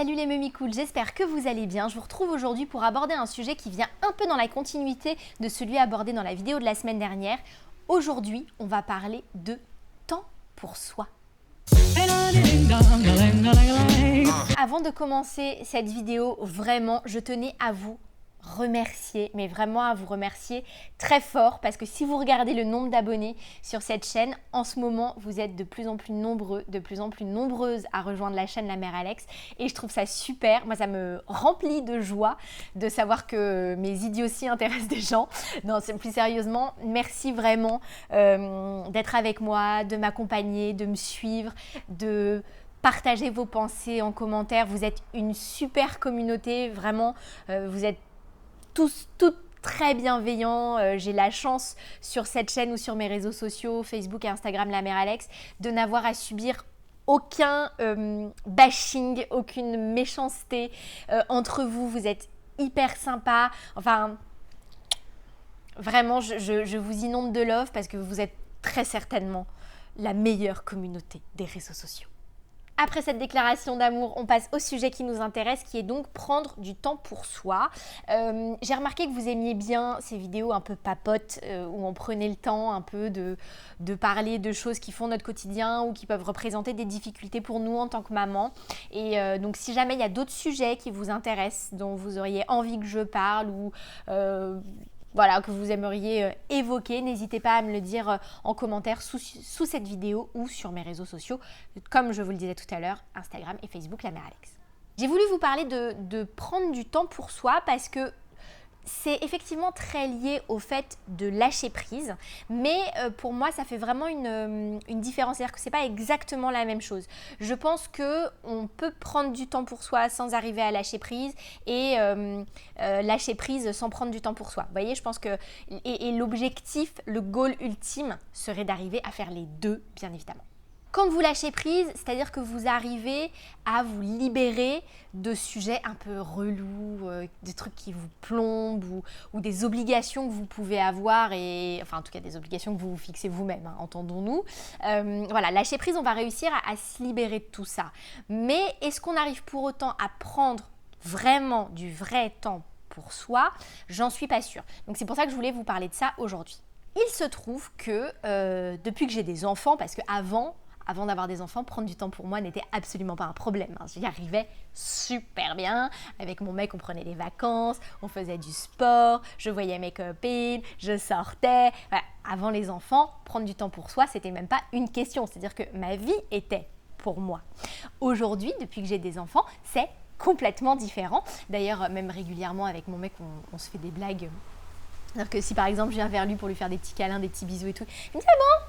Salut les Mummy Cool, j'espère que vous allez bien. Je vous retrouve aujourd'hui pour aborder un sujet qui vient un peu dans la continuité de celui abordé dans la vidéo de la semaine dernière. Aujourd'hui, on va parler de temps pour soi. Avant de commencer cette vidéo, vraiment, je tenais à vous remercier, mais vraiment à vous remercier très fort parce que si vous regardez le nombre d'abonnés sur cette chaîne, en ce moment, vous êtes de plus en plus nombreux, de plus en plus nombreuses à rejoindre la chaîne La Mère Alex et je trouve ça super. Moi, ça me remplit de joie de savoir que mes idioties intéressent des gens. Non, c'est plus sérieusement, merci vraiment d'être avec moi, de m'accompagner, de me suivre, de partager vos pensées en commentaire. Vous êtes une super communauté, vraiment, vous êtes toutes très bienveillants. J'ai la chance sur cette chaîne ou sur mes réseaux sociaux, Facebook et Instagram, La Mère Alex, de n'avoir à subir aucun bashing, aucune méchanceté entre vous. Vous êtes hyper sympas. Enfin, vraiment, je vous inonde de love parce que vous êtes très certainement la meilleure communauté des réseaux sociaux. Après cette déclaration d'amour, on passe au sujet qui nous intéresse, qui est donc prendre du temps pour soi. J'ai remarqué que vous aimiez bien ces vidéos un peu papotes, où on prenait le temps un peu de parler de choses qui font notre quotidien ou qui peuvent représenter des difficultés pour nous en tant que maman. Et donc si jamais il y a d'autres sujets qui vous intéressent, dont vous auriez envie que je parle ou voilà, que vous aimeriez évoquer, n'hésitez pas à me le dire en commentaire sous cette vidéo ou sur mes réseaux sociaux, comme je vous le disais tout à l'heure, Instagram et Facebook, La Mère Alex. J'ai voulu vous parler de prendre du temps pour soi parce que c'est effectivement très lié au fait de lâcher prise, mais pour moi ça fait vraiment une différence, c'est-à-dire que c'est pas exactement la même chose. Je pense qu'on peut prendre du temps pour soi sans arriver à lâcher prise et lâcher prise sans prendre du temps pour soi. Vous voyez, je pense que et l'objectif, le goal ultime serait d'arriver à faire les deux, bien évidemment. Quand vous lâchez prise, c'est-à-dire que vous arrivez à vous libérer de sujets un peu relous, des trucs qui vous plombent ou des obligations que vous pouvez avoir, et enfin en tout cas des obligations que vous vous fixez vous-même, hein, entendons-nous. Voilà, lâcher prise, on va réussir à se libérer de tout ça. Mais est-ce qu'on arrive pour autant à prendre vraiment du vrai temps pour soi? J'en suis pas sûre. Donc c'est pour ça que je voulais vous parler de ça aujourd'hui. Il se trouve que depuis que j'ai des enfants, parce qu'avant d'avoir des enfants, prendre du temps pour moi n'était absolument pas un problème. Hein. J'y arrivais super bien. Avec mon mec, on prenait des vacances, on faisait du sport, je voyais mes copines, je sortais. Voilà. Avant les enfants, prendre du temps pour soi, c'était même pas une question. C'est-à-dire que ma vie était pour moi. Aujourd'hui, depuis que j'ai des enfants, c'est complètement différent. D'ailleurs, même régulièrement avec mon mec, on se fait des blagues. C'est-à-dire que si par exemple je viens vers lui pour lui faire des petits câlins, des petits bisous et tout, il me dit « Ah bon ?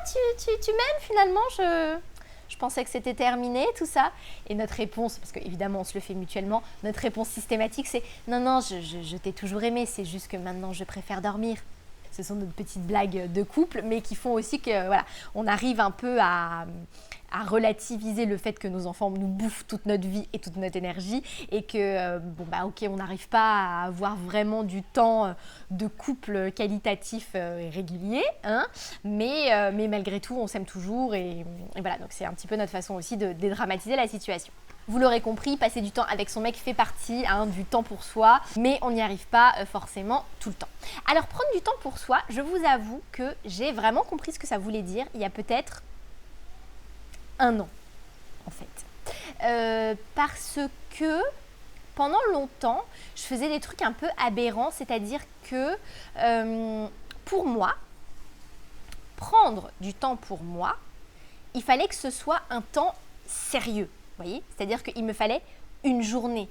Tu m'aimes finalement, je pensais que c'était terminé, tout ça. » Et notre réponse, parce qu'évidemment on se le fait mutuellement, notre réponse systématique c'est « Non, je t'ai toujours aimé, c'est juste que maintenant je préfère dormir. » Ce sont nos petites blagues de couple, mais qui font aussi que voilà, on arrive un peu à relativiser le fait que nos enfants nous bouffent toute notre vie et toute notre énergie et que, ok, on n'arrive pas à avoir vraiment du temps de couple qualitatif et régulier, hein, mais malgré tout, on s'aime toujours et voilà, donc c'est un petit peu notre façon aussi de dédramatiser la situation. Vous l'aurez compris, passer du temps avec son mec fait partie du temps pour soi, mais on n'y arrive pas forcément tout le temps. Alors, prendre du temps pour soi, je vous avoue que j'ai vraiment compris ce que ça voulait dire il y a peut-être 1 an, en fait. Parce que pendant longtemps, je faisais des trucs un peu aberrants, c'est-à-dire que pour moi, prendre du temps pour moi, il fallait que ce soit un temps sérieux. Vous voyez, c'est-à-dire qu'il me fallait une journée,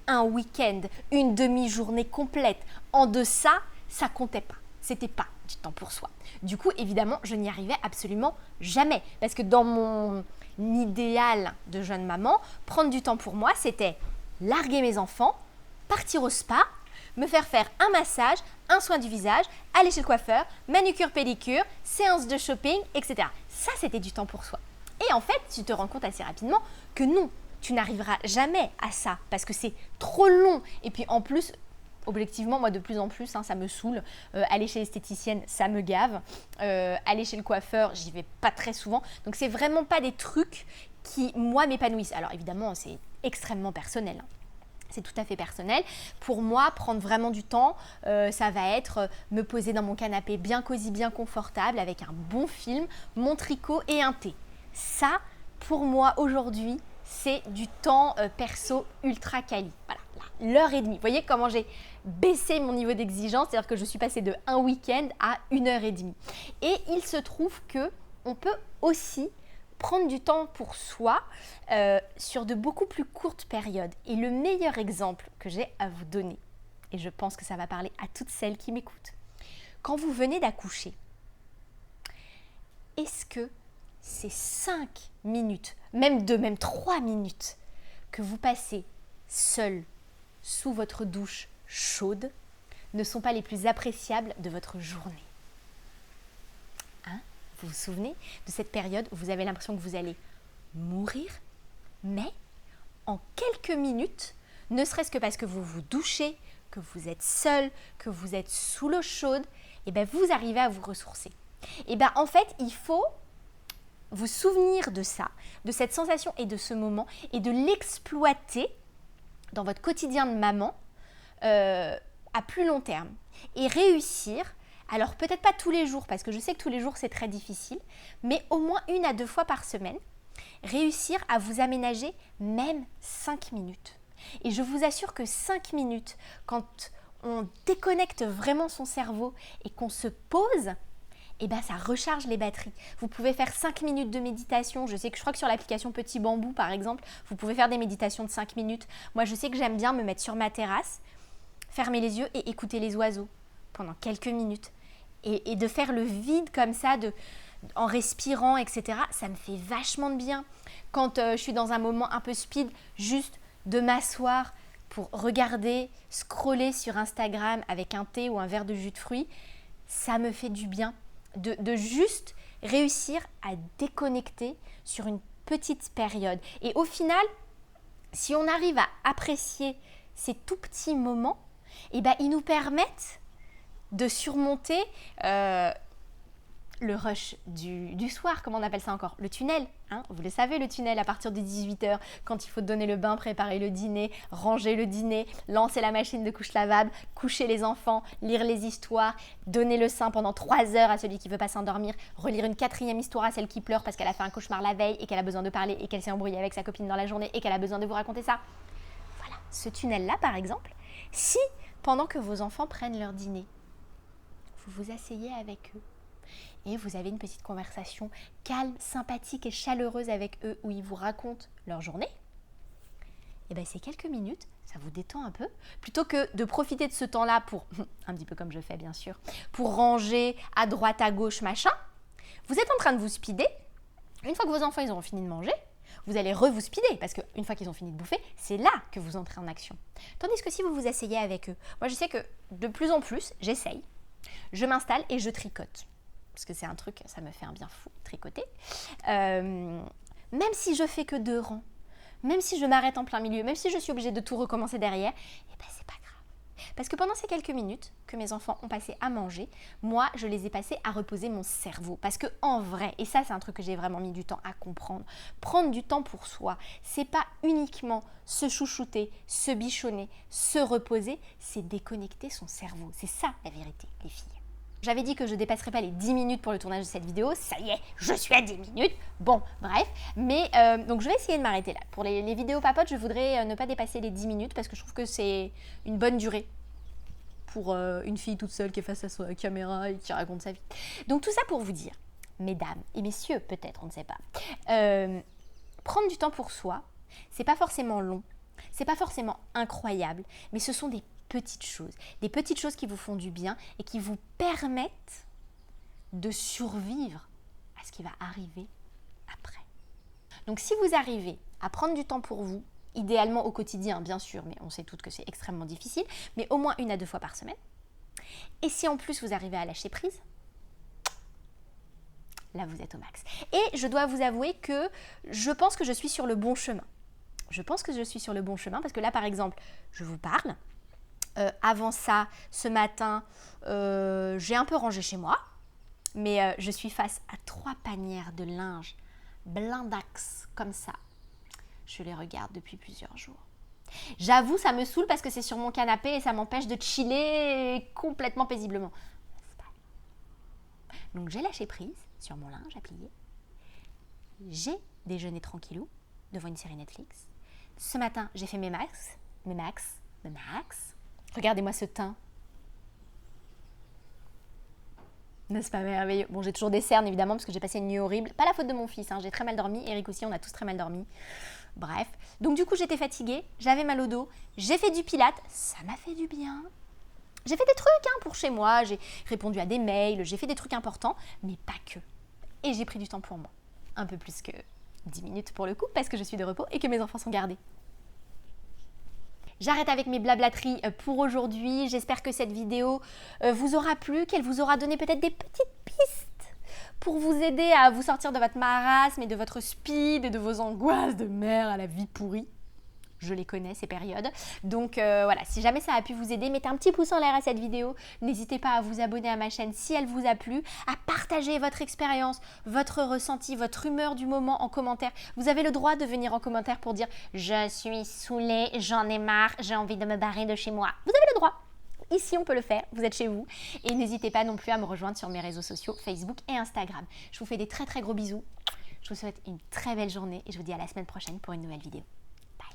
un week-end, une demi-journée complète. En deçà, ça comptait pas. C'était pas du temps pour soi. Du coup, évidemment, je n'y arrivais absolument jamais. Parce que dans mon idéal de jeune maman, prendre du temps pour moi, c'était larguer mes enfants, partir au spa, me faire un massage, un soin du visage, aller chez le coiffeur, manucure, pédicure, séance de shopping, etc. Ça, c'était du temps pour soi. Et en fait, tu te rends compte assez rapidement que non, tu n'arriveras jamais à ça parce que c'est trop long. Et puis en plus, objectivement, moi de plus en plus, ça me saoule. Aller chez l'esthéticienne, ça me gave. Aller chez le coiffeur, j'y vais pas très souvent. Donc c'est vraiment pas des trucs qui, moi, m'épanouissent. Alors évidemment, c'est extrêmement personnel, hein. C'est tout à fait personnel. Pour moi, prendre vraiment du temps, ça va être me poser dans mon canapé bien cosy, bien confortable, avec un bon film, mon tricot et un thé. Ça, pour moi, aujourd'hui, c'est du temps perso ultra quali. Voilà, l'heure et demie. Vous voyez comment j'ai baissé mon niveau d'exigence, c'est-à-dire que je suis passée de un week-end à 1 heure et demie. Et il se trouve qu'on peut aussi prendre du temps pour soi sur de beaucoup plus courtes périodes. Et le meilleur exemple que j'ai à vous donner, et je pense que ça va parler à toutes celles qui m'écoutent, quand vous venez d'accoucher, est-ce que ces 5 minutes, même 2, même 3 minutes que vous passez seul sous votre douche chaude ne sont pas les plus appréciables de votre journée? Vous vous souvenez de cette période où vous avez l'impression que vous allez mourir, mais en quelques minutes, ne serait-ce que parce que vous vous douchez, que vous êtes seul, que vous êtes sous l'eau chaude, et bien vous arrivez à vous ressourcer. Et bien en fait, il faut vous souvenir de ça, de cette sensation et de ce moment, et de l'exploiter dans votre quotidien de maman à plus long terme. Et réussir. Alors peut-être pas tous les jours, parce que je sais que tous les jours c'est très difficile, mais au moins 1 à 2 fois par semaine, réussir à vous aménager même 5 minutes. Et je vous assure que 5 minutes, quand on déconnecte vraiment son cerveau et qu'on se pose, eh ben ça recharge les batteries. Vous pouvez faire 5 minutes de méditation. Je crois que sur l'application Petit Bambou par exemple, vous pouvez faire des méditations de 5 minutes. Moi je sais que j'aime bien me mettre sur ma terrasse, fermer les yeux et écouter les oiseaux pendant quelques minutes. Et de faire le vide comme ça, en respirant, etc., ça me fait vachement de bien. Quand je suis dans un moment un peu speed, juste de m'asseoir pour regarder, scroller sur Instagram avec un thé ou un verre de jus de fruits, ça me fait du bien. De juste réussir à déconnecter sur une petite période. Et au final, si on arrive à apprécier ces tout petits moments, eh ben, ils nous permettent de surmonter le rush du soir, comment on appelle ça encore? Le tunnel, hein, vous le savez, le tunnel à partir de 18h, quand il faut donner le bain, préparer le dîner, ranger le dîner, lancer la machine de couche lavable, coucher les enfants, lire les histoires, donner le sein pendant 3 heures à celui qui ne veut pas s'endormir, relire une 4e histoire à celle qui pleure parce qu'elle a fait un cauchemar la veille et qu'elle a besoin de parler et qu'elle s'est embrouillée avec sa copine dans la journée et qu'elle a besoin de vous raconter ça. Voilà, ce tunnel-là par exemple, si pendant que vos enfants prennent leur dîner, vous vous asseyez avec eux et vous avez une petite conversation calme, sympathique et chaleureuse avec eux où ils vous racontent leur journée, et bien ces quelques minutes, ça vous détend un peu, plutôt que de profiter de ce temps-là pour, un petit peu comme je fais bien sûr, pour ranger à droite, à gauche, machin. Vous êtes en train de vous speeder. Une fois que vos enfants ils auront fini de manger, vous allez vous speeder parce qu'une fois qu'ils ont fini de bouffer, c'est là que vous entrez en action. Tandis que si vous vous asseyez avec eux, moi je sais que de plus en plus, j'essaye. Je m'installe et je tricote. Parce que c'est un truc, ça me fait un bien fou, tricoter. Même si je fais que 2 rangs, même si je m'arrête en plein milieu, même si je suis obligée de tout recommencer derrière, eh ben c'est pas grave. Parce que pendant ces quelques minutes que mes enfants ont passé à manger, moi, je les ai passés à reposer mon cerveau. Parce que en vrai, et ça c'est un truc que j'ai vraiment mis du temps à comprendre, prendre du temps pour soi, c'est pas uniquement se chouchouter, se bichonner, se reposer, c'est déconnecter son cerveau. C'est ça la vérité, les filles. J'avais dit que je ne dépasserais pas les 10 minutes pour le tournage de cette vidéo. Ça y est, je suis à 10 minutes. Bon, bref. Mais donc je vais essayer de m'arrêter là. Pour les vidéos papotes, je voudrais ne pas dépasser les 10 minutes parce que je trouve que c'est une bonne durée pour une fille toute seule qui est face à sa caméra et qui raconte sa vie. Donc tout ça pour vous dire, mesdames et messieurs, peut-être, on ne sait pas, prendre du temps pour soi, c'est pas forcément long, c'est pas forcément incroyable, mais ce sont des petites choses qui vous font du bien et qui vous permettent de survivre à ce qui va arriver après. Donc si vous arrivez à prendre du temps pour vous, idéalement au quotidien bien sûr, mais on sait toutes que c'est extrêmement difficile, mais au moins 1 à 2 fois par semaine, et si en plus vous arrivez à lâcher prise, là vous êtes au max. Et je dois vous avouer que je pense que je suis sur le bon chemin. Parce que là par exemple, je vous parle. Avant ça, ce matin, j'ai un peu rangé chez moi, mais je suis face à 3 panières de linge blindax, comme ça. Je les regarde depuis plusieurs jours. J'avoue, ça me saoule parce que c'est sur mon canapé et ça m'empêche de chiller complètement paisiblement. Donc j'ai lâché prise sur mon linge à plier. J'ai déjeuné tranquillou devant une série Netflix. Ce matin, j'ai fait mes max. Regardez-moi ce teint. N'est-ce pas merveilleux? Bon, j'ai toujours des cernes évidemment parce que j'ai passé une nuit horrible. Pas la faute de mon fils, hein, j'ai très mal dormi. Eric aussi, on a tous très mal dormi. Bref. Donc du coup, j'étais fatiguée, j'avais mal au dos. J'ai fait du pilates, ça m'a fait du bien. J'ai fait des trucs pour chez moi, j'ai répondu à des mails, j'ai fait des trucs importants, mais pas que. Et j'ai pris du temps pour moi. Un peu plus que 10 minutes pour le coup, parce que je suis de repos et que mes enfants sont gardés. J'arrête avec mes blablateries pour aujourd'hui. J'espère que cette vidéo vous aura plu, qu'elle vous aura donné peut-être des petites pistes pour vous aider à vous sortir de votre marasme et de votre speed et de vos angoisses de mère à la vie pourrie. Je les connais, ces périodes. Donc voilà, si jamais ça a pu vous aider, mettez un petit pouce en l'air à cette vidéo. N'hésitez pas à vous abonner à ma chaîne si elle vous a plu, à partager votre expérience, votre ressenti, votre humeur du moment en commentaire. Vous avez le droit de venir en commentaire pour dire « Je suis saoulée, j'en ai marre, j'ai envie de me barrer de chez moi ». Vous avez le droit. Ici, on peut le faire, vous êtes chez vous. Et n'hésitez pas non plus à me rejoindre sur mes réseaux sociaux, Facebook et Instagram. Je vous fais des très très gros bisous. Je vous souhaite une très belle journée et je vous dis à la semaine prochaine pour une nouvelle vidéo. Bye.